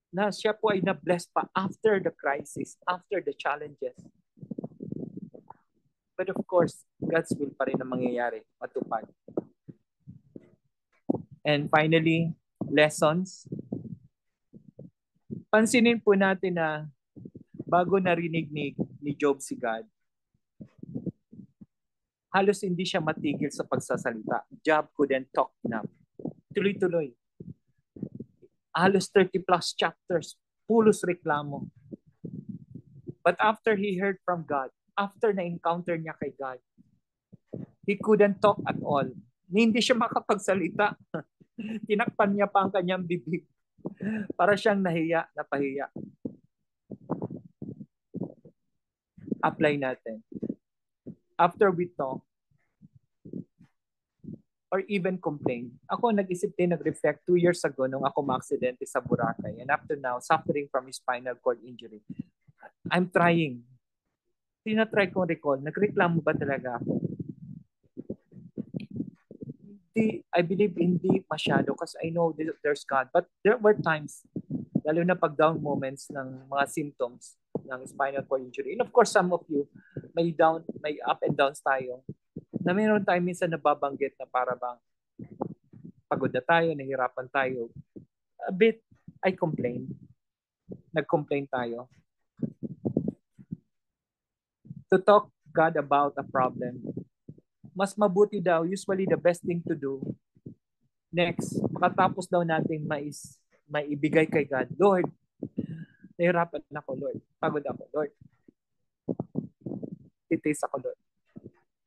na siya po ay na-bless pa after the crisis, after the challenges. But of course, God's will pa rin ang mangyayari, matupad. And finally, lessons. Pansinin po natin na bago narinig ni Job si God, halos hindi siya matigil sa pagsasalita. Job couldn't talk enough. Tuloy-tuloy. Halos 30 plus chapters, pulos reklamo. But after he heard from God, after na-encounter niya kay God, he couldn't talk at all. Hindi siya makapagsalita. Tinakpan niya pa ang kanyang bibig. Para siyang napahiya. Apply natin. After we talk, or even complain. Ako nag-isip din, nag-reflect 2 years ago nung ako ma-aksidente sa Boracay. And up to now, suffering from spinal cord injury. I'm trying. Tinatry kong recall. Nagreklamo ba talaga ako? I believe hindi masyado because I know there's God. But there were times, lalo na pag down moments ng mga symptoms ng spinal cord injury. And of course, some of you, may up and downs tayo. Na mayroon tayo minsan nababanggit na para bang pagod na tayo, nahirapan tayo. A bit, I complain. Nag-complain tayo. To talk God about a problem, mas mabuti daw, usually the best thing to do, next, makatapos daw natin maibigay kay God, Lord, nahirapan ako, Lord. Pagod ako, Lord. Titis ako, Lord.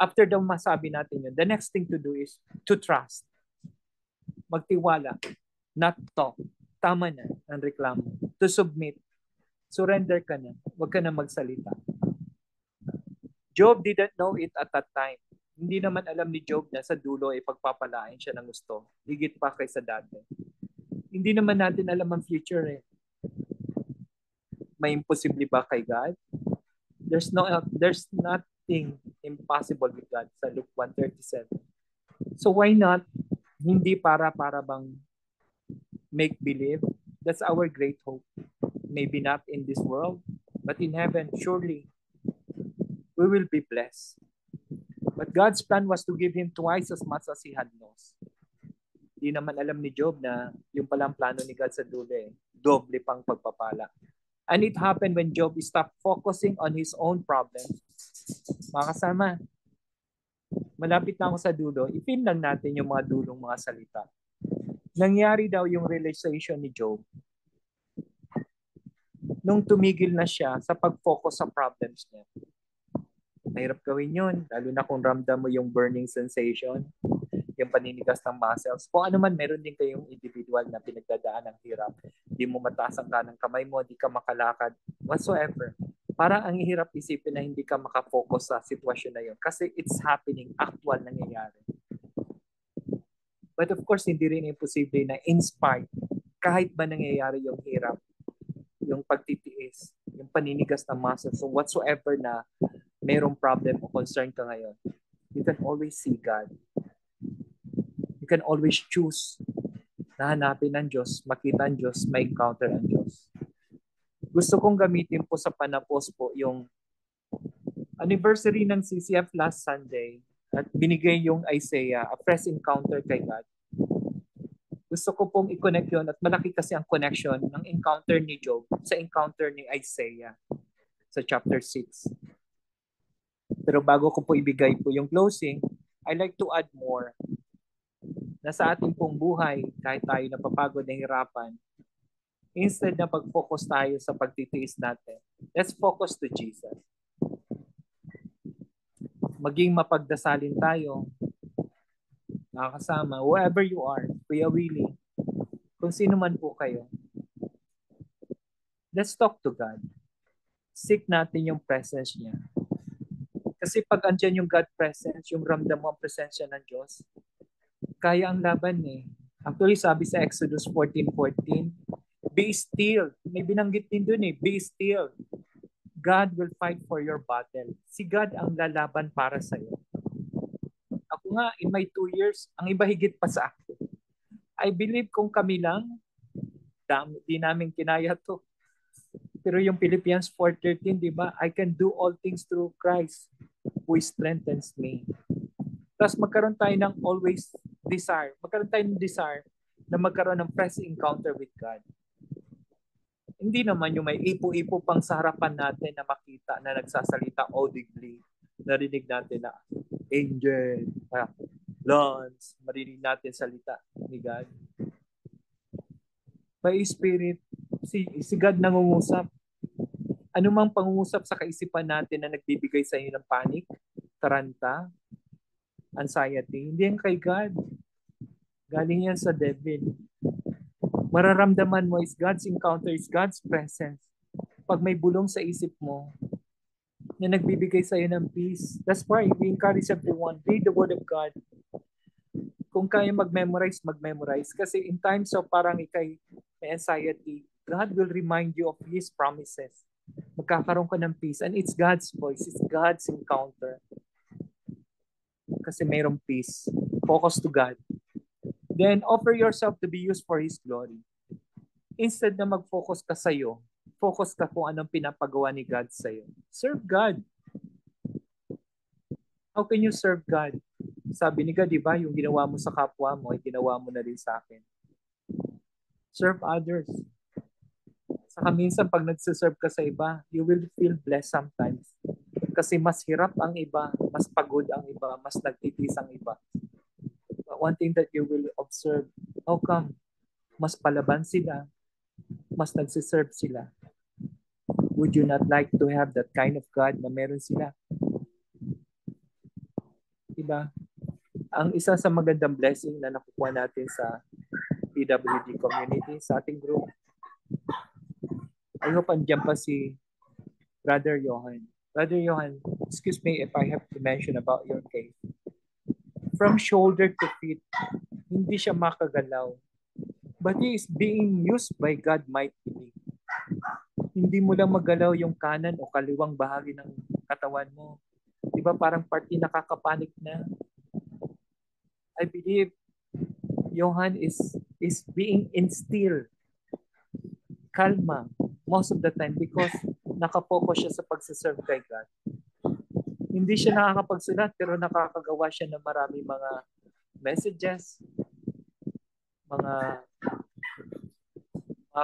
After daw masabi natin yun, the next thing to do is to trust. Magtiwala. Not talk. Tama na ang reklamo. To submit. Surrender ka na. Huwag ka na magsalita. Job didn't know it at that time. Hindi naman alam ni Job na sa dulo ay pagpapalain siya ng gusto. Higit pa kaysa dati. Hindi naman natin alam ang future eh. May imposible ba kay God? There's nothing impossible with God sa Luke 1:37. So why not? Hindi para bang make believe. That's our great hope. Maybe not in this world, but in heaven, surely we will be blessed. But God's plan was to give him twice as much as he had lost. Di naman alam ni Job na yung palang plano ni God sa dulo eh, doble pang pagpapala. And it happened when Job stopped focusing on his own problems. Mga kasama, malapit na ako sa dulo, ipin lang natin yung mga dulong mga salita. Nangyari daw yung realization ni Job nung tumigil na siya sa pag-focus sa problems niya. Mahirap gawin yun, lalo na kung ramdam mo yung burning sensation, yung paninigas ng muscles. Kung ano man, meron din kayong individual na pinagdadaan ng hirap. Hindi mo mataas ang kanang kamay mo, hindi ka makalakad, whatsoever. Parang ang hirap isipin na hindi ka makafocus sa sitwasyon na yun kasi it's happening, actual nangyayari. But of course, hindi rin imposible na inspired kahit ba nangyayari yung hirap, yung pagtitiis, yung paninigas ng muscles, so whatsoever na merong problem o concern ka ngayon, you can always see God. You can always choose na hanapin ang Diyos, makita ang Diyos, ma-encounter ang Diyos. Gusto kong gamitin po sa Panapos po yung anniversary ng CCF last Sunday at binigay yung Isaiah, a fresh encounter kay God. Gusto ko pong i-connect yun at malaki kasi ang connection ng encounter ni Job sa encounter ni Isaiah sa chapter 6. Pero bago ko po ibigay po yung closing, I like to add more na sa ating pong buhay, kahit tayo napapagod na hirapan, instead na pag-focus tayo sa pagtitiis natin, let's focus to Jesus. Maging mapagdasalin tayo, nakakasama, wherever you are, Kuya Willie, kung sino man po kayo, let's talk to God. Seek natin yung presence niya. Kasi pag andyan yung God presence, yung ramdam mo ang presensya ng Diyos, kaya ang laban eh. Actually, sabi sa Exodus 14:14, be still. May binanggit din dun eh, be still. God will fight for your battle. Si God ang lalaban para sa'yo. Ako nga, in my 2 years, ang iba higit pa sa akin. I believe kung kami lang, di namin kinaya to. Pero yung Philippians 4:13, di ba? I can do all things through Christ who strengthens me. Tapos magkaroon tayo ng always desire. Magkaroon tayo ng desire na magkaroon ng fresh encounter with God. Hindi naman yung may ipo-ipo pang sa harapan natin na makita na nagsasalita audibly. Narinig natin na angel, Lance, marinig natin salita ni God. By Spirit, si God nangungusap. Ano mang pangungusap sa kaisipan natin na nagbibigay sa inyo ng panic, taranta, anxiety, hindi yan kay God. Galing yan sa devil. Mararamdaman mo is God's encounter, is God's presence. Pag may bulong sa isip mo na nagbibigay sa iyo ng peace. That's why we encourage everyone, read the Word of God. Kung kaya mag-memorize, mag-memorize. Kasi in times of parang ikay may anxiety, God will remind you of His promises. Magkakaroon ka ng peace. And it's God's voice. It's God's encounter. Kasi mayroong peace. Focus to God. Then offer yourself to be used for His glory. Instead na mag-focus ka sa'yo, focus ka kung anong pinapagawa ni God sa'yo. Serve God. How can you serve God? Sabi ni God, di ba, yung ginawa mo sa kapwa mo, ay ginawa mo na rin sa akin. Serve others. Saka minsan pag nagsiserve ka sa iba, you will feel blessed sometimes. Kasi mas hirap ang iba, mas pagod ang iba, mas nagtitis ang iba. But one thing that you will observe, how come? Mas palaban sila, mas nagsiserve sila. Would you not like to have that kind of God na meron sila? Diba? Ang isa sa magandang blessing na nakukuha natin sa PWD community, sa ating group, I hope andyan pa si Brother Johan. Brother Johan, excuse me if I have to mention about your case. From shoulder to feet, hindi siya makagalaw. But he is being used by God mightily. Hindi mo lang magalaw yung kanan o kaliwang bahagi ng katawan mo. Diba parang party nakakapanik na? I believe Johan is being instilled kalma most of the time because nakapokus siya sa pagsaserve kay God. Hindi siya nakakapagsulat pero nakakagawa siya ng maraming mga messages, mga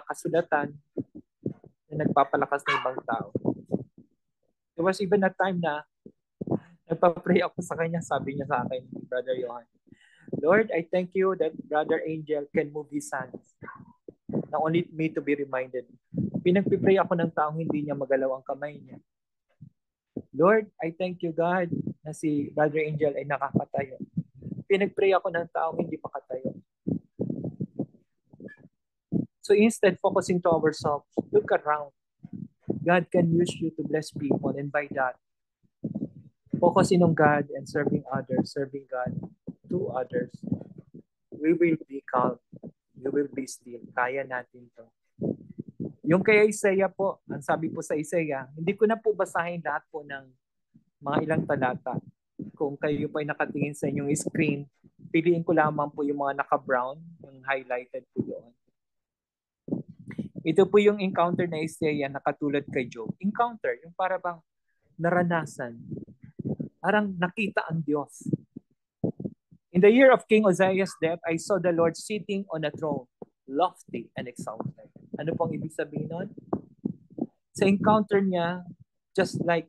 kasulatan na nagpapalakas ng ibang tao. There was even a time na nagpa-pray ako sa kanya, sabi niya sa akin, Brother Johan, Lord, I thank you that Brother Angel can move his hands. Na only me to be reminded. Pinagpipray ako ng taong hindi niya magalaw ang kamay niya. Lord, I thank you, God, na si Brother Angel ay nakakatayo. Pinagpray ako ng taong hindi makatayo. So instead, focusing to ourselves, look around. God can use you to bless people, and by that, focusing on God and serving others, serving God to others, we will be calm. We will be still. Kaya natin to. Yung kay Isaiah po, ang sabi po sa Isaiah, hindi ko na po basahin lahat po ng Mga ilang talata. Kung kayo pa ay nakatingin sa inyong screen, piliin ko lamang po yung mga naka-brown, yung highlighted po doon. Ito po yung encounter na Isaiah na katulad kay Job. Encounter, yung para bang naranasan. Parang nakita ang Diyos. In the year of King Uzziah's death, I saw the Lord sitting on a throne, lofty and exalted. Ano pong ibig sabihin nun? Sa encounter niya, just like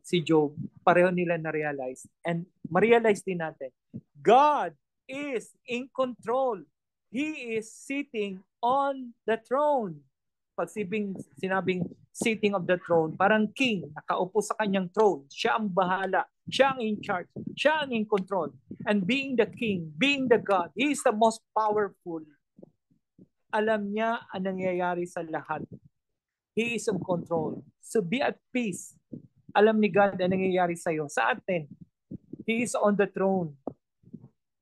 si Job, pareho nila na-realize. And ma-realize din natin, God is in control. He is sitting on the throne. Pag sinabing sitting of the throne, parang king, nakaupo sa kanyang throne. Siya ang bahala. Siya ang in charge. Siya ang in control. And being the king, being the God, He is the most powerful. Alam niya ang nangyayari sa lahat. He is in control. So be at peace. Alam ni God ang nangyayari sa iyo. Sa atin, He is on the throne.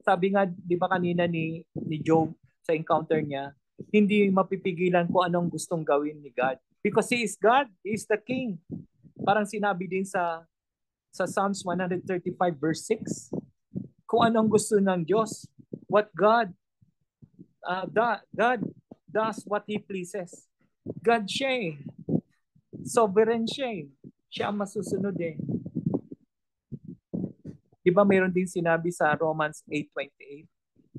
Sabi nga, di ba kanina ni Job sa encounter niya, hindi mapipigilan kung anong gustong gawin ni God. Because He is God. He is the King. Parang sinabi din sa Psalms 135 verse 6, kung anong gusto ng Diyos, what God does what He pleases. God siya eh. Sovereign siya eh. Siya ang masusunod eh. Di ba mayroon din sinabi sa Romans 8:28?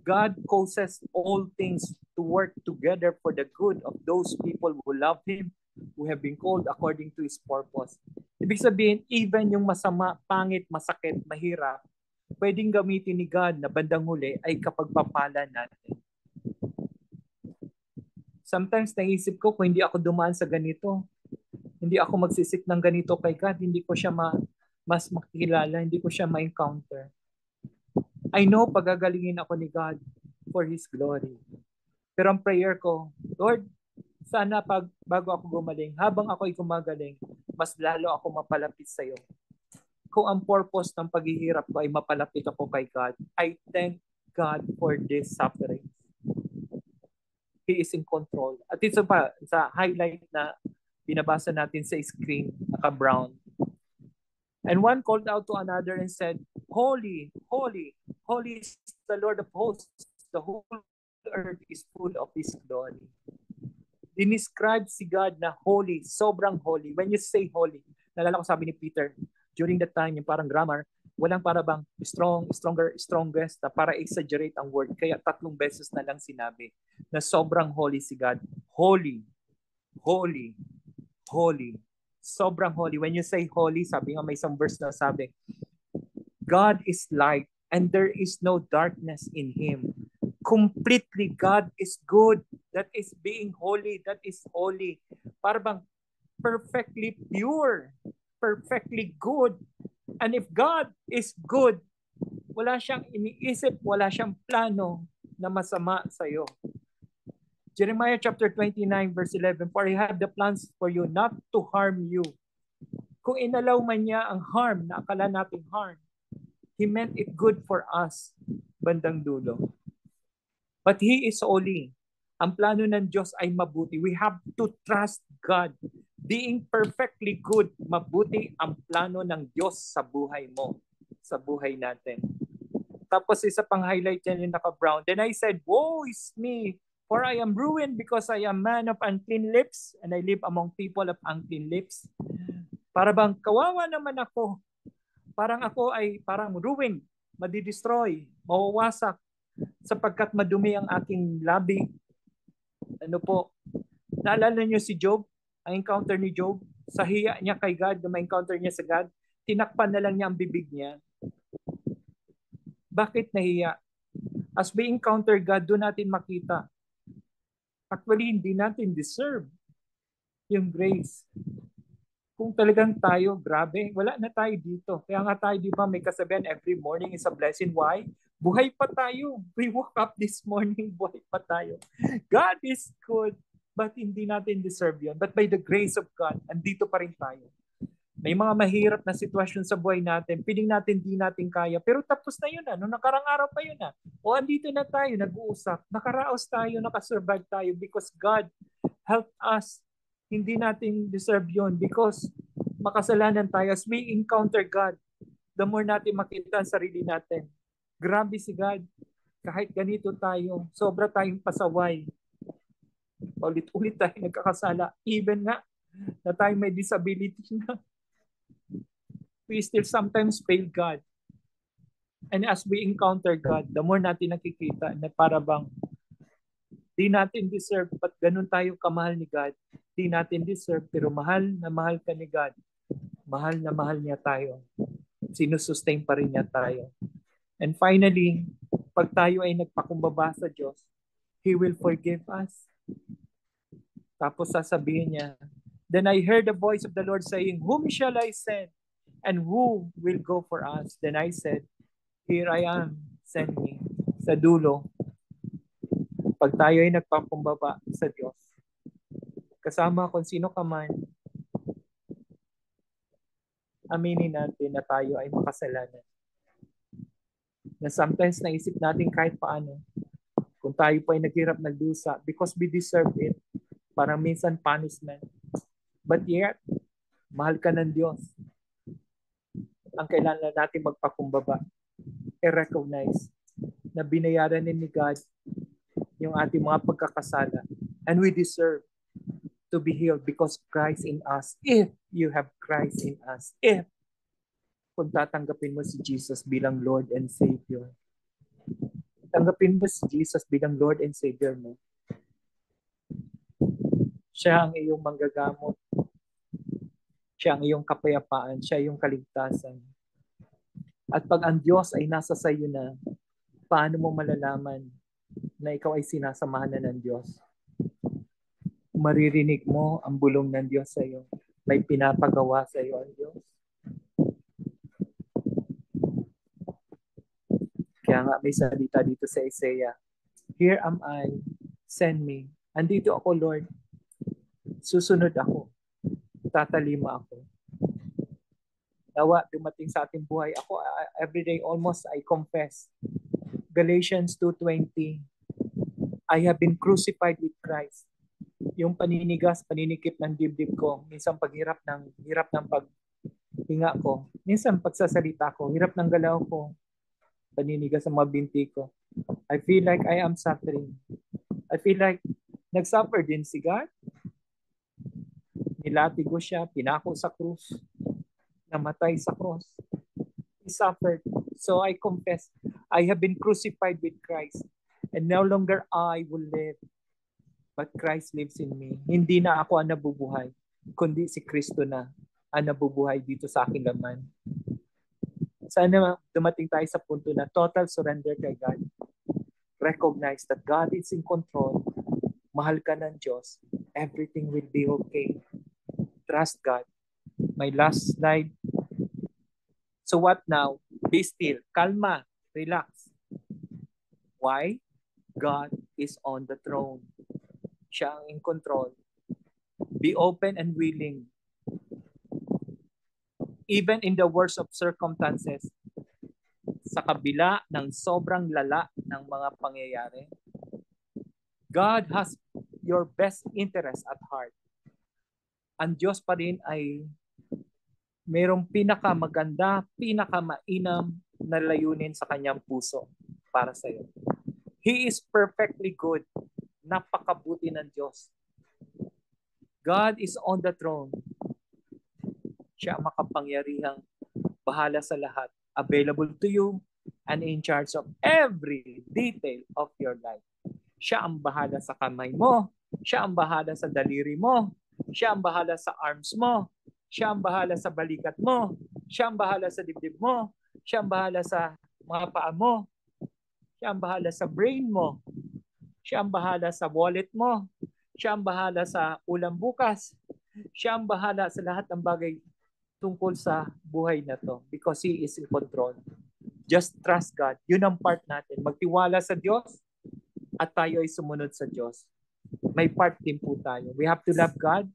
God causes all things to work together for the good of those people who love Him, who have been called according to His purpose. Ibig sabihin, even yung masama, pangit, masakit, mahirap, pwedeng gamitin ni God na bandang huli ay kapagpapala natin. Sometimes naisip ko, kung hindi ako dumaan sa ganito, hindi ako magsisik ng ganito kay God, hindi ko siya mas makilala, hindi ko siya ma-encounter. I know pagagalingin ako ni God for His glory. Pero ang prayer ko, Lord, sana bago ako gumaling, habang ako'y gumagaling, mas lalo ako mapalapit sa iyo. Kung ang purpose ng paghihirap ko ay mapalapit ako kay God, I thank God for this suffering. He is in control. At ito pa, sa highlight na binabasa natin sa screen, naka-brown. And one called out to another and said, Holy, holy, holy is the Lord of hosts. The whole earth is full of His glory. Dinescribe si God na holy, sobrang holy. When you say holy, nalala ko sabi ni Peter, during that time, yung parang grammar, walang para bang strong, stronger, strongest na para exaggerate ang word. Kaya 3 beses na lang sinabi na sobrang holy si God. Holy, holy, holy. Sobrang holy. When you say holy, sabi nga may isang verse na sabi, God is light and there is no darkness in Him. Completely, God is good. That is being holy. That is holy. Para bang perfectly pure. Perfectly good. And if God is good, wala siyang iniisip, wala siyang plano na masama sa iyo. Jeremiah chapter 29 verse 11, for I have the plans for you not to harm you. Kung inalaw man niya ang harm na akala nating harm, He meant it good for us, bandang dulo. But He is holy. Ang plano ng Diyos ay mabuti. We have to trust God. Being perfectly good, mabuti ang plano ng Diyos sa buhay mo, sa buhay natin. Tapos isa pang highlight yan yung naka-brown. Then I said, woe is me, for I am ruined because I am man of unclean lips and I live among people of unclean lips. Para bang kawawa naman ako. Parang ako ay parang ruined, madidestroy, mawawasak sapagkat madumi ang aking labi. Ano po? Naalala niyo si Job? Ang encounter ni Job? Sa hiya niya kay God, na ma-encounter niya sa God, tinakpan na lang niya ang bibig niya. Bakit nahiya? As we encounter God, doon natin makita. Actually, hindi natin deserve yung grace. Kung talagang tayo, grabe, wala na tayo dito. Kaya nga tayo, di ba, may kasabihan, every morning is a blessing. Why? Buhay pa tayo. We woke up this morning, buhay pa tayo. God is good, but hindi natin deserve yun. But by the grace of God, andito pa rin tayo. May mga mahirap na sitwasyon sa buhay natin, piling natin di natin kaya, pero tapos na yun na, nung nakarang araw pa yun na. O andito na tayo, nag-uusap, nakaraos tayo, nakasurvive tayo because God helped us. Hindi natin deserve yun because Makasalanan tayo. As we encounter God, the more natin makita ang sarili natin. Grabe si God. Kahit ganito tayo, sobra tayong pasaway. Ulit-ulit tayo nagkakasala. Even nga na tayo may disability na, we still sometimes fail God. And as we encounter God, the more natin nakikita na para bang di natin deserve, but ganun tayo kamahal ni God. Di natin deserve, pero mahal na mahal ka ni God. Mahal na mahal niya tayo. Sinusustain pa rin niya tayo. And finally, pag tayo ay nagpakumbaba sa Diyos, He will forgive us. Tapos sasabihin niya, then I heard the voice of the Lord saying, whom shall I send? And who will go for us? Then I said, here I am, send me. Sa dulo, pag tayo ay nagpakumbaba sa Diyos, kasama kung sino ka man, aminin natin na tayo ay makasalanan. Na sometimes naisip natin kahit paano, kung tayo po ay naghirap nagdusa, because we deserve it, parang minsan punishment. But yet, mahal ka ng Diyos. Ang kailangan natin magpakumbaba, i-recognize na binayaran ni God yung ating mga pagkakasala. And we deserve to be healed because Christ in us. If you have Christ in us. If kung tatanggapin mo si Jesus bilang Lord and Savior. Tanggapin mo si Jesus bilang Lord and Savior mo. Siya ang iyong manggagamot. Siya ang iyong kapayapaan. Siya yung kaligtasan. At pag ang Diyos ay nasa sayo na, paano mo malalaman na ikaw ay sinasamahan na ng Diyos? Maririnig mo ang bulong ng Diyos sa iyo. May pinapagawa sa iyo ang Diyos. Kaya nga may salita dito sa Isaiah, here am I, send me. Andito ako, Lord. Susunod ako. Tatalima ako. Nawa, dumating sa ating buhay. Ako, everyday almost I confess. Galatians 2:20, I have been crucified with Christ. Yung paninigas, paninikip ng dibdib ko, minsan hirap ng paghinga ko, minsan pagsasalita ko, hirap ng galaw ko, paninigas sa mga binti ko. I feel like I am suffering. I feel like nagsuffer din si God. Nilatigo siya, pinako sa krus, namatay sa cross. He suffered. So I confess, I have been crucified with Christ. And no longer I will live, but Christ lives in me. Hindi na ako ang nabubuhay, kundi si Kristo na ang nabubuhay dito sa aking laman. Sana dumating tayo sa punto na total surrender kay God. Recognize that God is in control. Mahal ka ng Diyos. Everything will be okay. Trust God. My last slide. So what now? Be still. Kalma. Relax. Why? God is on the throne. Siya ang in control. Be open and willing. Even in the worst of circumstances, sa kabila ng sobrang lala ng mga pangyayari, God has your best interest at heart. Ang Diyos pa rin ay mayroong pinakamaganda, pinakamainam na layunin sa kanyang puso para sa iyo. He is perfectly good. Napakabuti ng Diyos. God is on the throne. Siya ang makapangyarihang bahala sa lahat. Available to you and in charge of every detail of your life. Siya ang bahala sa kamay mo. Siya ang bahala sa daliri mo. Siya ang bahala sa arms mo. Siya ang bahala sa balikat mo. Siya ang bahala sa dibdib mo. Siya ang bahala sa mga paa mo. Siya ang bahala sa brain mo. Siya ang bahala sa wallet mo. Siya ang bahala sa ulam bukas. Siya ang bahala sa lahat ng bagay tungkol sa buhay na to because He is in control. Just trust God. Yun ang part natin. Magtiwala sa Diyos at tayo ay sumunod sa Diyos. May part din po tayo. We have to love God.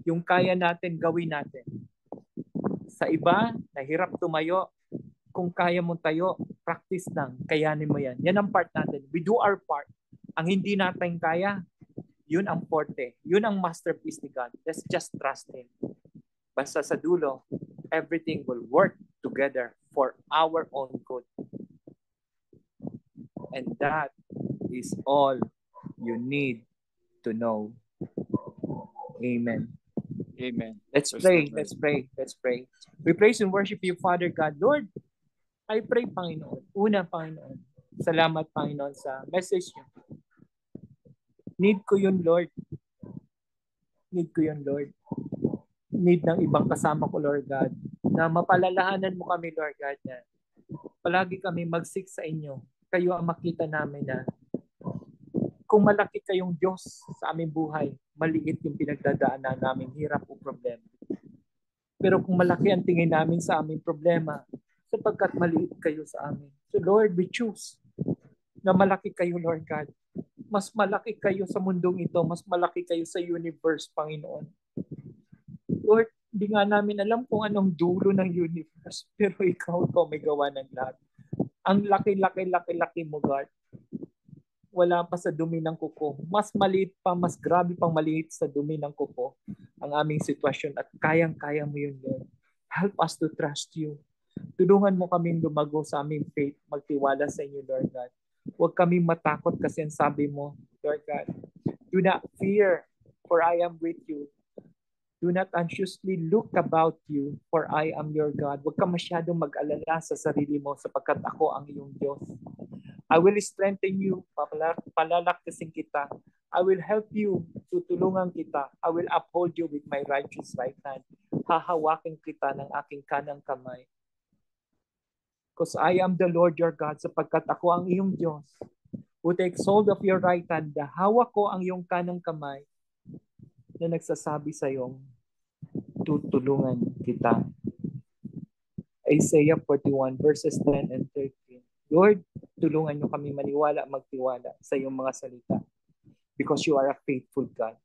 Yung kaya natin, gawin natin. Sa iba, nahirap tumayo. Kung kaya mong tayo, practice lang. Kayanin mo yan. Yan ang part natin. We do our part. Ang hindi natin kaya, yun ang forte. Yun ang masterpiece ni God. Let's just trust Him. Basta sa dulo, everything will work together for our own good. And that is all you need to know. Amen. Amen. Let's Praise pray. the Lord. Let's pray. Let's pray. We praise and worship you, Father God. Lord, I pray, Panginoon. Una, Panginoon. Salamat, Panginoon, sa message niyo. Need ko yun, Lord. Need ko yun, Lord. Need ng ibang kasama ko, Lord God, na mapalalahanan mo kami, Lord God, na palagi kami magsik sa inyo. Kayo ang makita namin na kung malaki kayong Diyos sa aming buhay, maliit yung pinagdadaanan namin, hirap o problema. Pero kung malaki ang tingin namin sa aming problema, sapagkat maliit kayo sa amin. So Lord, we choose na malaki kayo, Lord God. Mas malaki kayo sa mundong ito, mas malaki kayo sa universe, Panginoon. Lord, hindi nga namin alam kung anong dulo ng universe, pero ikaw may gawa ng lahat. Ang laki-laki mo, God. Wala pa sa dumi ng kuko. Mas maliit pa, mas grabe pang maliit sa dumi ng kuko ang aming sitwasyon at kayang-kaya mo yun, Lord. Help us to trust you. Tulungan mo kaming lumago sa aming faith, magtiwala sa inyo, Lord God. Huwag kaming matakot kasi ang sabi mo, Lord God. Do not fear, for I am with you. Do not anxiously look about you, for I am your God. Huwag ka masyadong mag-alala sa sarili mo sapagkat ako ang iyong Diyos. I will strengthen you, palalakasin kita. I will help you, tutulungan kita. I will uphold you with my righteous right hand. Hahawakin kita ng aking kanang kamay. Because I am the Lord your God, sapagkat ako ang iyong Diyos. Who takes hold of your right hand, hawak ko ang iyong kanang kamay na nagsasabi sa iyong tutulungan kita. Isaiah 41 verses 10 and 13. Lord, tulungan niyo kami maniwala, magtiwala sa iyong mga salita. Because you are a faithful God.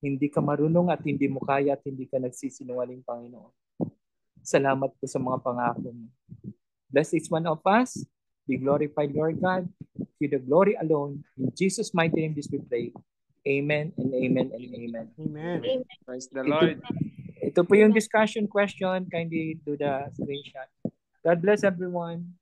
Hindi ka marunong at hindi mo kaya at hindi ka nagsisinungaling, Panginoon. Salamat po sa mga pangako mo. Bless each one of us. Be glorified, Lord God. To the glory alone. In Jesus' mighty name this we pray. Amen and amen and amen. Amen. Praise the Lord. Ito po yung discussion question. Kindly do the screenshot. God bless everyone.